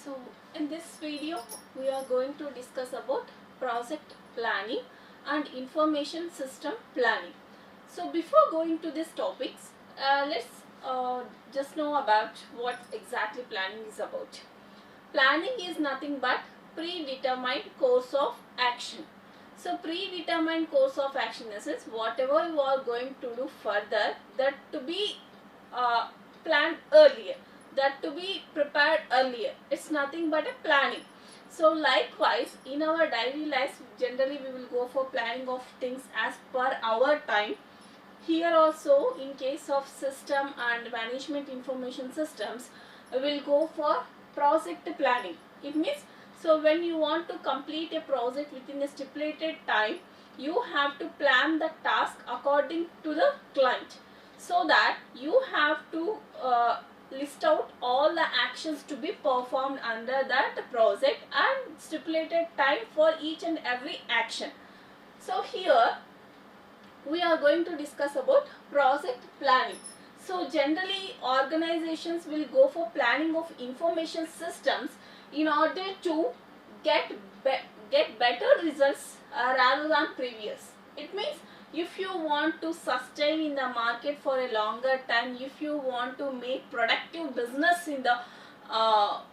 So in this video we are going to discuss about project planning and information system planning. So before going to these topics, let's just know about what exactly planning is about. Planning is nothing but predetermined course of action. So predetermined course of action is whatever you are going to do further, that to be planned earlier, that to be prepared earlier. It's nothing but a planning. So likewise, in our daily lives, generally we will go for planning of things as per our time. Here also, in case of system and management information systems, we will go for project planning. It means, so when you want to complete a project within a stipulated time, you have to plan the task according to the client, so that you have to list out all the actions to be performed under that project and stipulated time for each and every action. So here we are going to discuss about project planning. So generally organizations will go for planning of information systems in order to get better results rather than previous. It means if you want to sustain in the market for a longer time, if you want to make productive business in the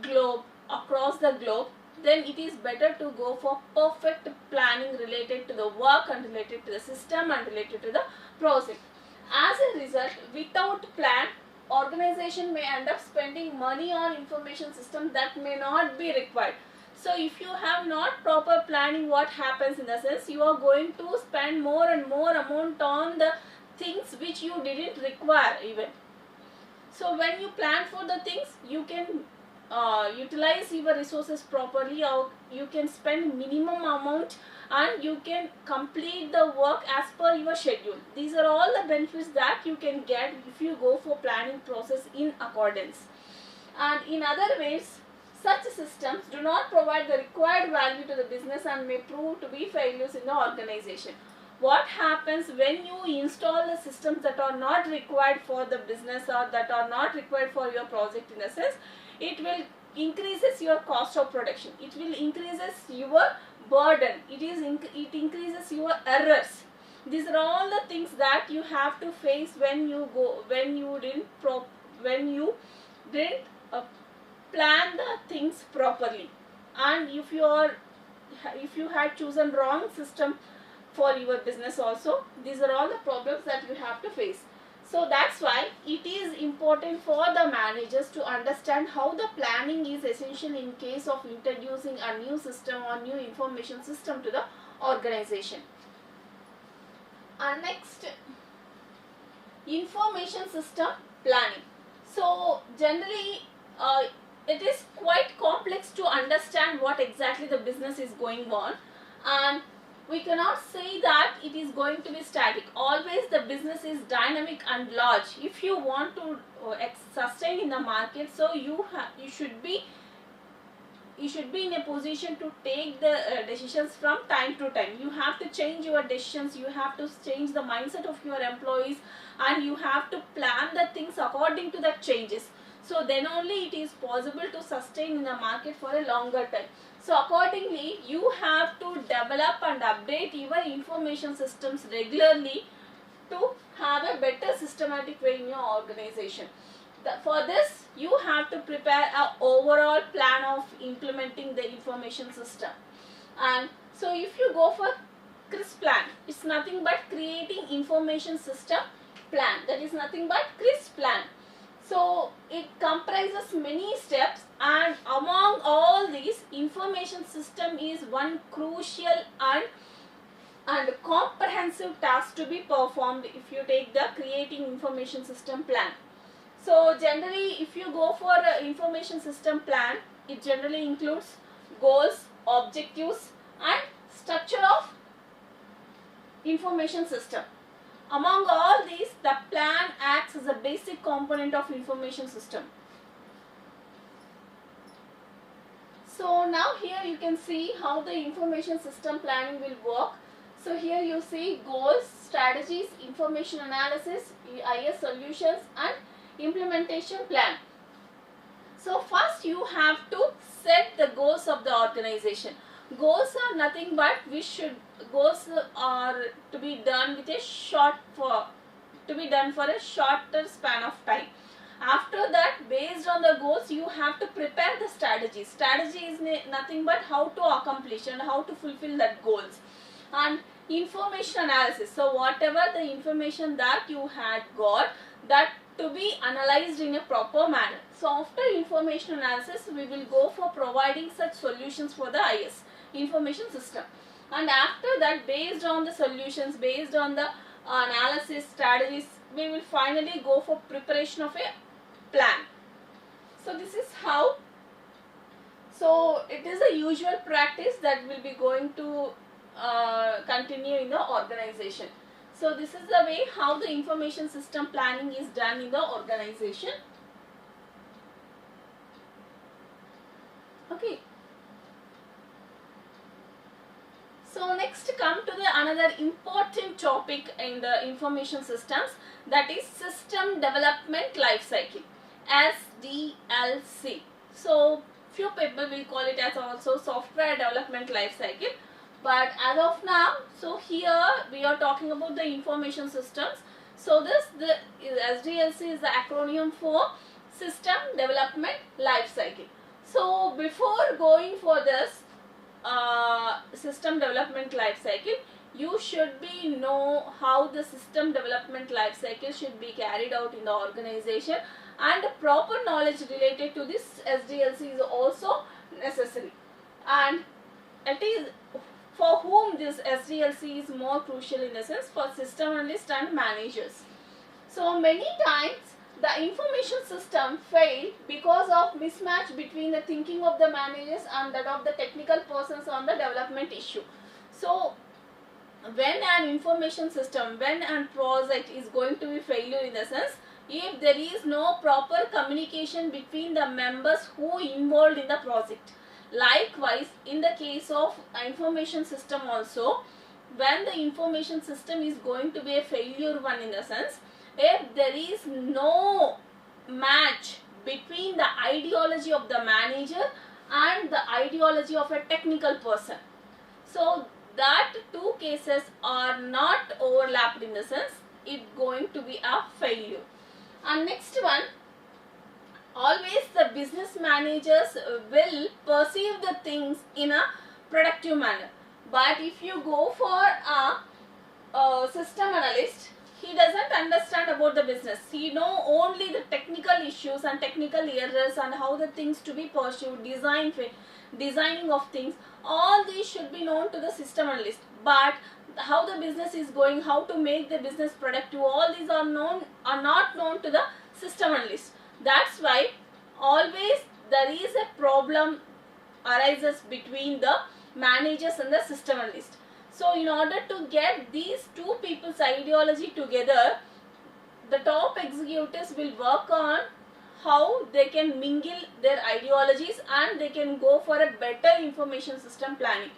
globe, across the globe, then it is better to go for perfect planning related to the work and related to the system and related to the project. As a result, without plan, organization may end up spending money on information system that may not be required. So if you have not proper planning, what happens in the sense, you are going to spend more and more amount on the things which you didn't require even. So when you plan for the things, you can utilize your resources properly, or you can spend minimum amount and you can complete the work as per your schedule. These are all the benefits that you can get if you go for planning process in accordance. And in other ways, such systems do not provide the required value to the business and may prove to be failures in the organization. What happens when you install the systems that are not required for the business or that are not required for your project, in a sense, it will increases your cost of production. It will increases your burden. It increases your errors. These are all the things that you have to face when you didn't plan the things properly, and if you had chosen wrong system for your business also, these are all the problems that you have to face. So that's why it is important for the managers to understand how the planning is essential in case of introducing a new system or new information system to the organization. And next, information system planning. So generally it is quite complex to understand what exactly the business is going on, and we cannot say that it is going to be static. Always the business is dynamic and large. If you want to sustain in the market, so you should be in a position to take the decisions from time to time. You have to change your decisions, you have to change the mindset of your employees, and you have to plan the things according to the changes. So then only it is possible to sustain in the market for a longer time. So accordingly, you have to develop and update your information systems regularly to have a better systematic way in your organization. For this, you have to prepare an overall plan of implementing the information system. And so if you go for CRISP plan, it's nothing but creating information system plan. That is nothing but CRISP plan. So it comprises many steps, and among all these, information system is one crucial and comprehensive task to be performed if you take the creating information system plan. So generally, if you go for an information system plan, it generally includes goals, objectives and structure of information system. Among all these, the plan acts as a basic component of information system. So now here you can see how the information system planning will work. So here you see goals, strategies, information analysis, IS solutions and implementation plan. So first you have to set the goals of the organization. Goals are nothing but goals are to be done with a for a shorter span of time. After that, based on the goals, you have to prepare the strategy. Strategy is nothing but how to accomplish and how to fulfill that goals. And information analysis. So whatever the information that you had got, that to be analyzed in a proper manner. So after information analysis, we will go for providing such solutions for the IS, information system. And after that, based on the solutions, based on the analysis strategies, we will finally go for preparation of a plan. So this is how. So it is a usual practice that will be going to continue in the organization. So this is the way how the information system planning is done in the organization. Okay. So next come to the another important topic in the information systems, that is system development life cycle, SDLC. So few people will call it as also software development life cycle, but as of now, so here we are talking about the information systems. So the SDLC is the acronym for system development life cycle. So before going for this system development life cycle, you should be know how the system development life cycle should be carried out in the organization, and proper knowledge related to this SDLC is also necessary. And it is for whom this SDLC is more crucial in the sense for system analysts and managers. So many times the information system fail because of mismatch between the thinking of the managers and that of the technical persons on the development issue. So when an information system, when a project is going to be failure in the sense, if there is no proper communication between the members who involved in the project. Likewise, in the case of information system also, when the information system is going to be a failure one in the sense, if there is no match between the ideology of the manager and the ideology of a technical person. So that two cases are not overlapped in the sense, it's going to be a failure. And next one, always the business managers will perceive the things in a productive manner. But if you go for a system analyst, he doesn't understand about the business. He know only the technical issues and technical errors and how the things to be pursued, designing of things. All these should be known to the system analyst. But how the business is going, how to make the business productive, all these are not known to the system analyst. That's why always there is a problem arises between the managers and the system analyst. So in order to get these two people's ideology together, the top executives will work on how they can mingle their ideologies and they can go for a better information system planning.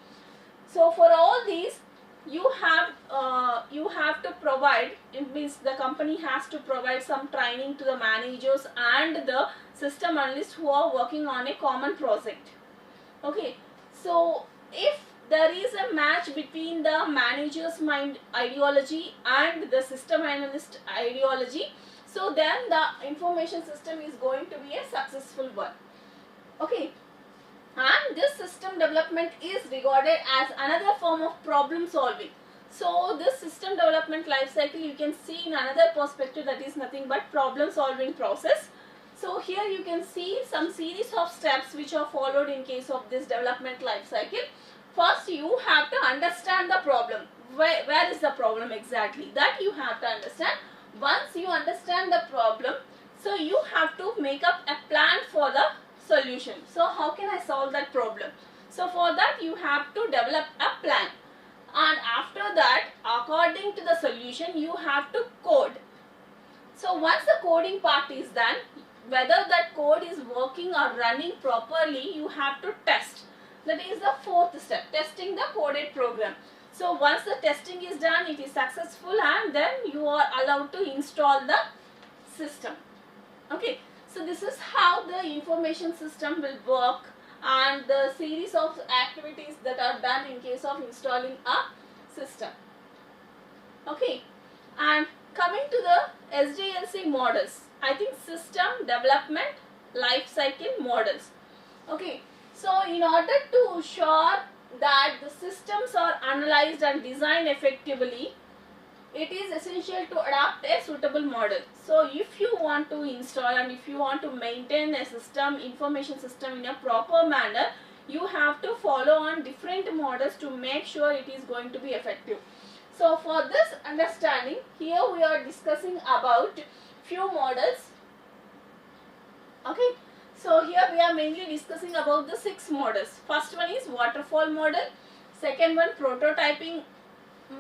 So for all these, you have to provide, it means the company has to provide some training to the managers and the system analysts who are working on a common project. Okay, so if there is a match between the manager's mind ideology and the system analyst ideology, so then the information system is going to be a successful one. Okay. And this system development is regarded as another form of problem solving. So this system development life cycle you can see in another perspective, that is nothing but problem solving process. So here you can see some series of steps which are followed in case of this development life cycle. First you have to understand the problem. Where is the problem exactly? That you have to understand. Once you understand the problem, so you have to make up a plan for the solution. So how can I solve that problem? So for that you have to develop a plan, and after that according to the solution you have to code. So once the coding part is done, whether that code is working or running properly, you have to test. That is the fourth step, testing the coded program. So once the testing is done, it is successful, and then you are allowed to install the system. Okay. So this is how the information system will work and the series of activities that are done in case of installing a system. Okay, and coming to the Sdlc models, I think system development life cycle models. Okay, so in order to ensure that the systems are analyzed and designed effectively, it is essential to adopt a suitable model. So if you want to install and if you want to maintain a system, information system in a proper manner, you have to follow on different models to make sure it is going to be effective. So for this understanding, here we are discussing about few models. Okay, so here we are mainly discussing about the 6 models. First one is waterfall model, second one prototyping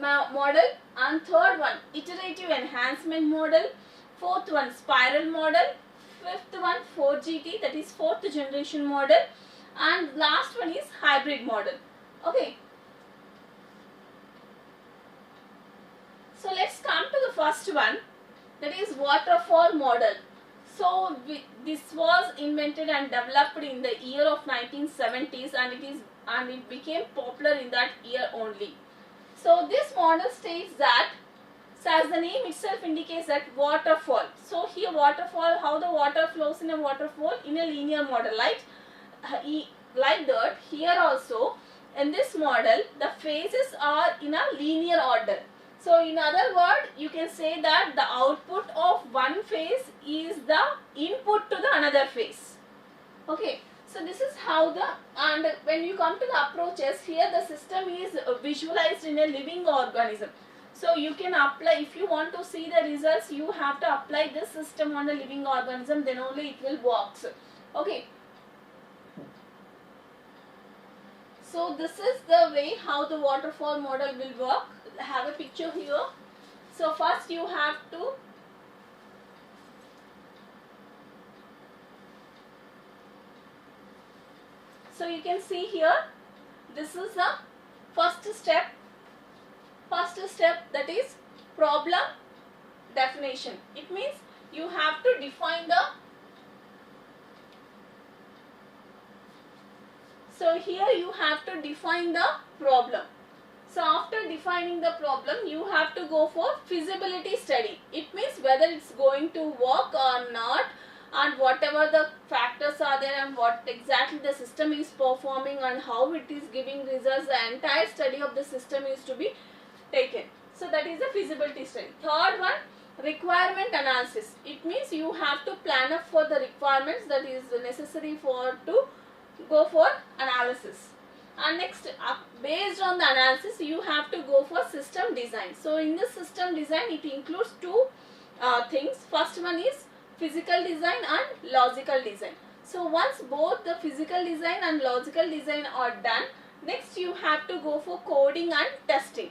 model, and third one iterative enhancement model, fourth one spiral model, fifth one 4GT, that is fourth generation model, and last one is hybrid model. Okay, so let's come to the first one, that is waterfall model. So this was invented and developed in the year of 1970s, and it became popular in that year only. So this model states that, so as the name itself indicates, that waterfall. So here waterfall, how the water flows in a waterfall, in a linear model, like that. Here also in this model the phases are in a linear order. So in other words, you can say that the output of one phase is the input to the another phase. Okay. So this is how and when you come to the approaches, here the system is visualized in a living organism. So you can apply, if you want to see the results, you have to apply this system on a living organism, then only it will work. Okay. So this is the way how the waterfall model will work. I have a picture here. So first you have to So you can see here, this is the first step. That is problem definition. It means you have to define the. So here you have to define the problem. So after defining the problem, you have to go for feasibility study. It means whether it's going to work or not, and whatever the factors are there and what exactly the system is performing and how it is giving results, the entire study of the system is to be taken. So that is the feasibility study. Third one, requirement analysis. It means you have to plan up for the requirements that is necessary for to go for analysis. And next, based on the analysis, you have to go for system design. So in the system design, it includes two things. First one is physical design and logical design. So once both the physical design and logical design are done, next you have to go for coding and testing.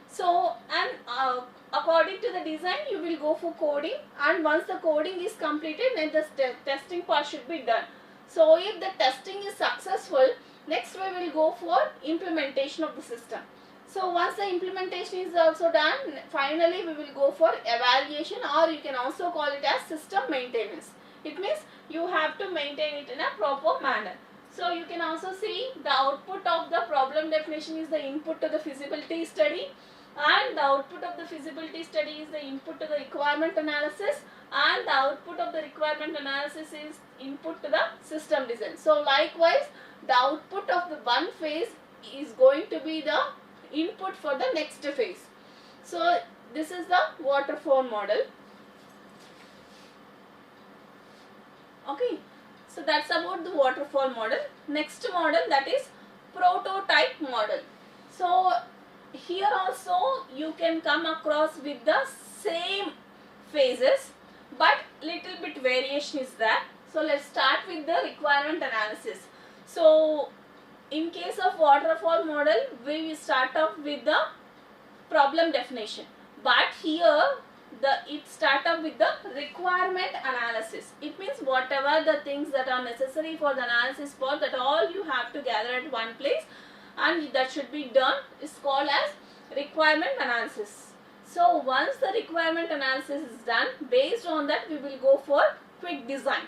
So and according to the design, you will go for coding, and once the coding is completed, then the testing part should be done. So if the testing is successful, next we will go for implementation of the system. So once the implementation is also done, finally we will go for evaluation, or you can also call it as system maintenance. It means you have to maintain it in a proper manner. So you can also see the output of the problem definition is the input to the feasibility study, and the output of the feasibility study is the input to the requirement analysis, and the output of the requirement analysis is input to the system design. So likewise, the output of the one phase is going to be the input for the next phase. So this is the waterfall model. Okay, so that's about the waterfall model. Next model, that is prototype model. So here also you can come across with the same phases, but little bit variation is there. So let's start with the requirement analysis. So in case of waterfall model, we will start off with the problem definition, but here it start up with the requirement analysis. It means whatever the things that are necessary for the analysis for that, all you have to gather at one place, and that should be done is called as requirement analysis. So once the requirement analysis is done, based on that we will go for quick design.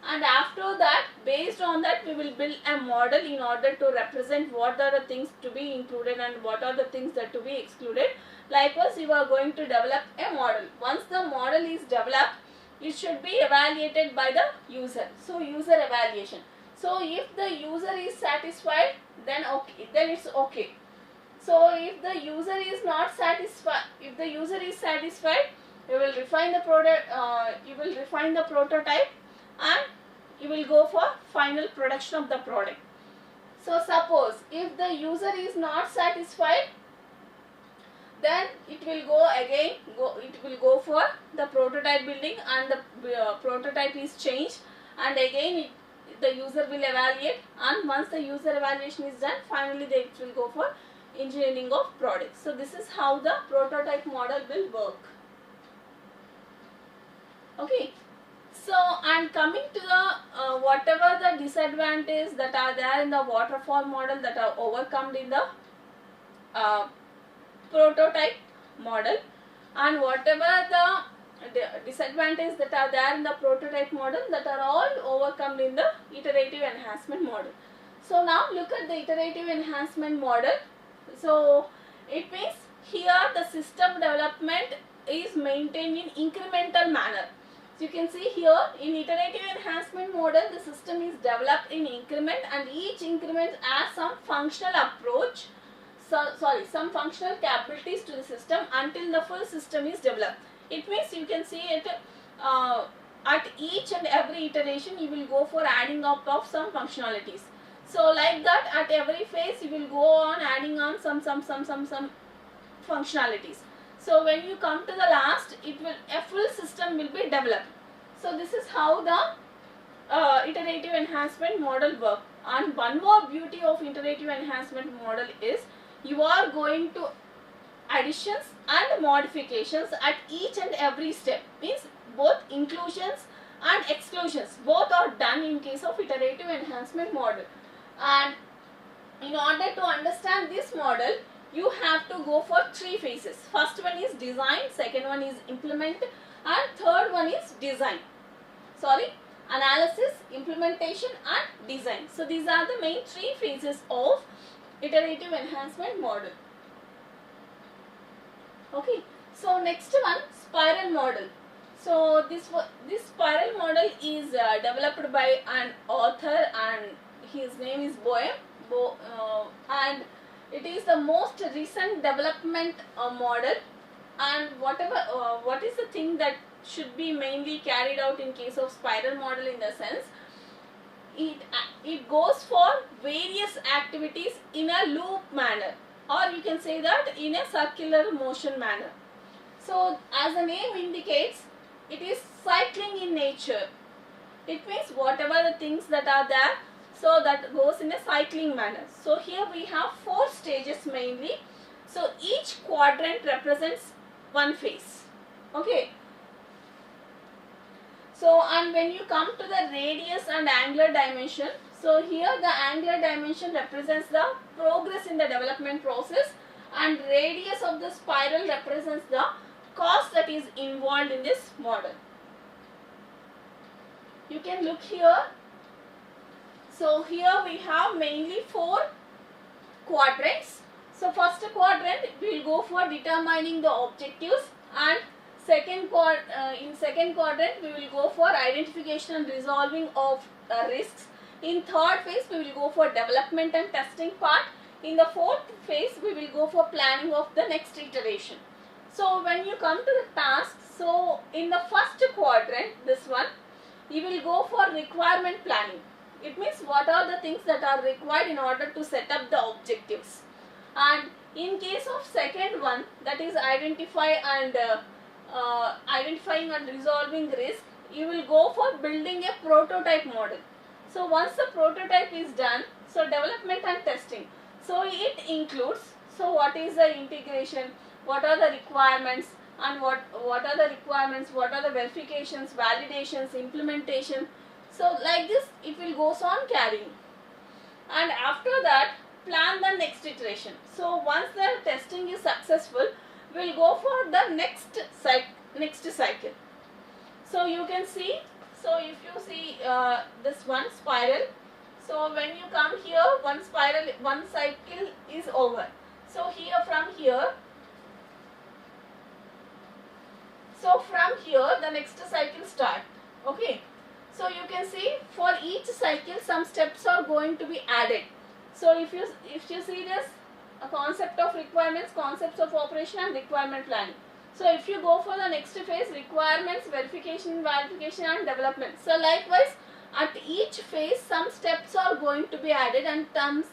and after that, based on that, we will build a model in order to represent what are the things to be included and what are the things that to be excluded. Likewise, you are going to develop a model. Once the model is developed, it should be evaluated by the user. So user evaluation. So if the user is satisfied, then okay, then it's okay. So if the user is not satisfied, if the user is satisfied, you will refine the product, you will refine the prototype, and you will go for final production of the product. So suppose if the user is not satisfied, then it will go for the prototype building, and the prototype is changed, and again the user will evaluate, and once the user evaluation is done, finally it will go for engineering of products. So this is how the prototype model will work. Okay. So, and coming to the whatever the disadvantages that are there in the waterfall model that are overcome in the prototype model, and whatever the disadvantages that are there in the prototype model, that are all overcome in the iterative enhancement model. So now look at the iterative enhancement model. So it means here the system development is maintained in incremental manner. So you can see here in iterative enhancement model, the system is developed in increment, and each increment adds some functional approach, some functional capabilities to the system until the full system is developed. It means you can see it at each and every iteration you will go for adding up of some functionalities. So like that, at every phase you will go on adding on some functionalities. So when you come to the last, a full system will be developed. So this is how the iterative enhancement model works. And one more beauty of iterative enhancement model is you are going to additions and modifications at each and every step. Means both inclusions and exclusions, both are done in case of iterative enhancement model. And in order to understand this model, you have to go for 3 phases. First one is design, second one is implement, and third one is analysis, implementation and design. So these are the main 3 phases of iterative enhancement model. Okay, so next one, spiral model. So this spiral model is developed by an author, and his name is Boehm, and it is the most recent development model. And what is the thing that should be mainly carried out in case of spiral model, in the sense it goes for various activities in a loop manner, or you can say that in a circular motion manner. So as the name indicates, it is cycling in nature. It means whatever the things that are there, so that goes in a cycling manner. So here we have 4 stages mainly. So each quadrant represents one phase. Okay. So, and when you come to the radius and angular dimension, so here the angular dimension represents the progress in the development process, and radius of the spiral represents the cost that is involved in this model. You can look here. So here we have mainly 4 quadrants. So first quadrant we will go for determining the objectives, and in second quadrant we will go for identification and resolving of risks. In third phase we will go for development and testing part. In the fourth phase we will go for planning of the next iteration. So when you come to the task, so in the first quadrant, this one, you will go for requirement planning. It means what are the things that are required in order to set up the objectives. And in case of second one, that is identifying and resolving risk, you will go for building a prototype model. So once the prototype is done, so development and testing. So it includes, so what is the integration, what are the requirements, and what are the requirements, what are the verifications, validations, implementation. So like this it will goes on carrying. And after that, plan the next iteration. So once the testing is successful, we will go for the next cycle. So you can see, So if you see this one spiral, so when you come here, one spiral, one cycle is over. So here from here, the next cycle start. Okay. So you can see for each cycle some steps are going to be added. So if you see this, a concept of requirements, concepts of operation and requirement planning. So if you go for the next phase, requirements, verification, validation and development. So likewise, at each phase some steps are going to be added and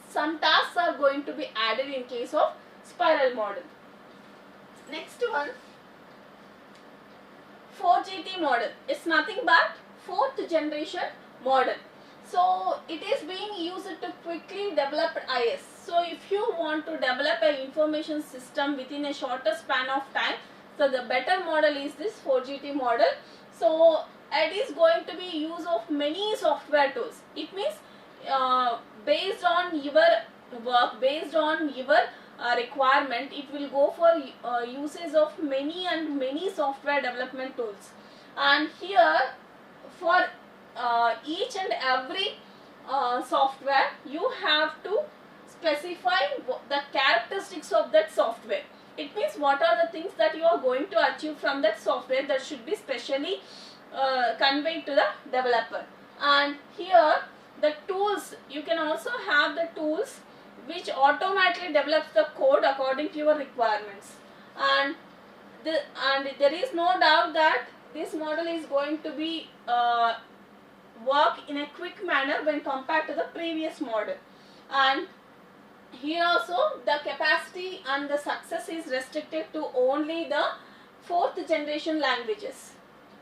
some tasks are going to be added in case of spiral model. Next one, 4GT model. It's nothing but fourth generation model. So it is being used to quickly develop IS. So if you want to develop an information system within a shorter span of time, so the better model is this 4GT model. So it is going to be use of many software tools. It means based on your work, based on your requirement, it will go for uses of many software development tools. And here for each and every software, you have to specify the characteristics of that software. It means what are the things that you are going to achieve from that software that should be specially conveyed to the developer. And here the tools, you can also have the tools which automatically develops the code according to your requirements. And there is no doubt that this model is going to be work in a quick manner when compared to the previous model. And here also the capacity and the success is restricted to only the fourth generation languages.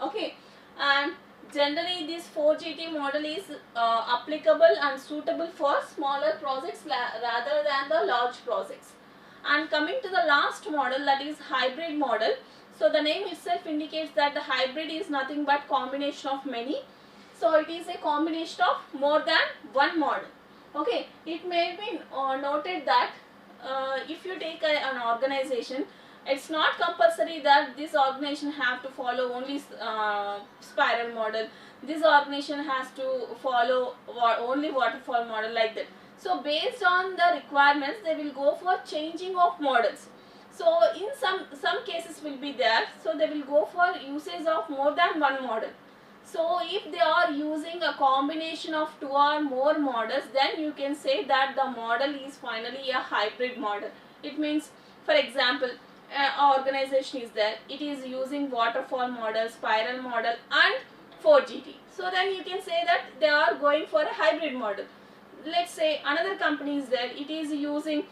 Okay, and generally this 4GT model is applicable and suitable for smaller projects rather than the large projects. And coming to the last model, that is hybrid model. So the name itself indicates that the hybrid is nothing but combination of many. So it is a combination of more than one model. Okay, it may be noted that if you take an organization, it's not compulsory that this organization have to follow only spiral model. This organization has to follow only waterfall model, like that. So based on the requirements, they will go for changing of models. So in some cases will be there, so they will go for usage of more than one model. So if they are using a combination of two or more models, then you can say that the model is finally a hybrid model. It means, for example, an organization is there, it is using waterfall model, spiral model and 4GT. So then you can say that they are going for a hybrid model. Let's say another company is there, it is using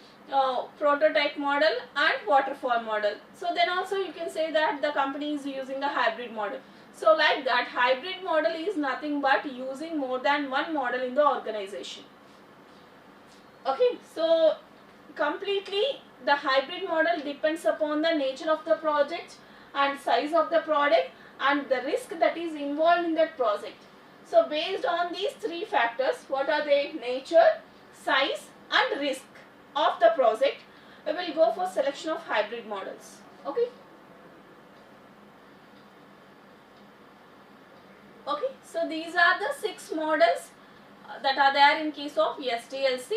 prototype model and waterfall model. So then also you can say that the company is using a hybrid model. So like that, hybrid model is nothing but using more than one model in the organization. Okay, so completely the hybrid model depends upon the nature of the project and size of the product and the risk that is involved in that project. So based on these three factors, what are they? Nature, size and risk of the project, we will go for selection of hybrid models. Okay. Okay, so these are the 6 models that are there in case of SDLC.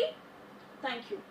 Thank you.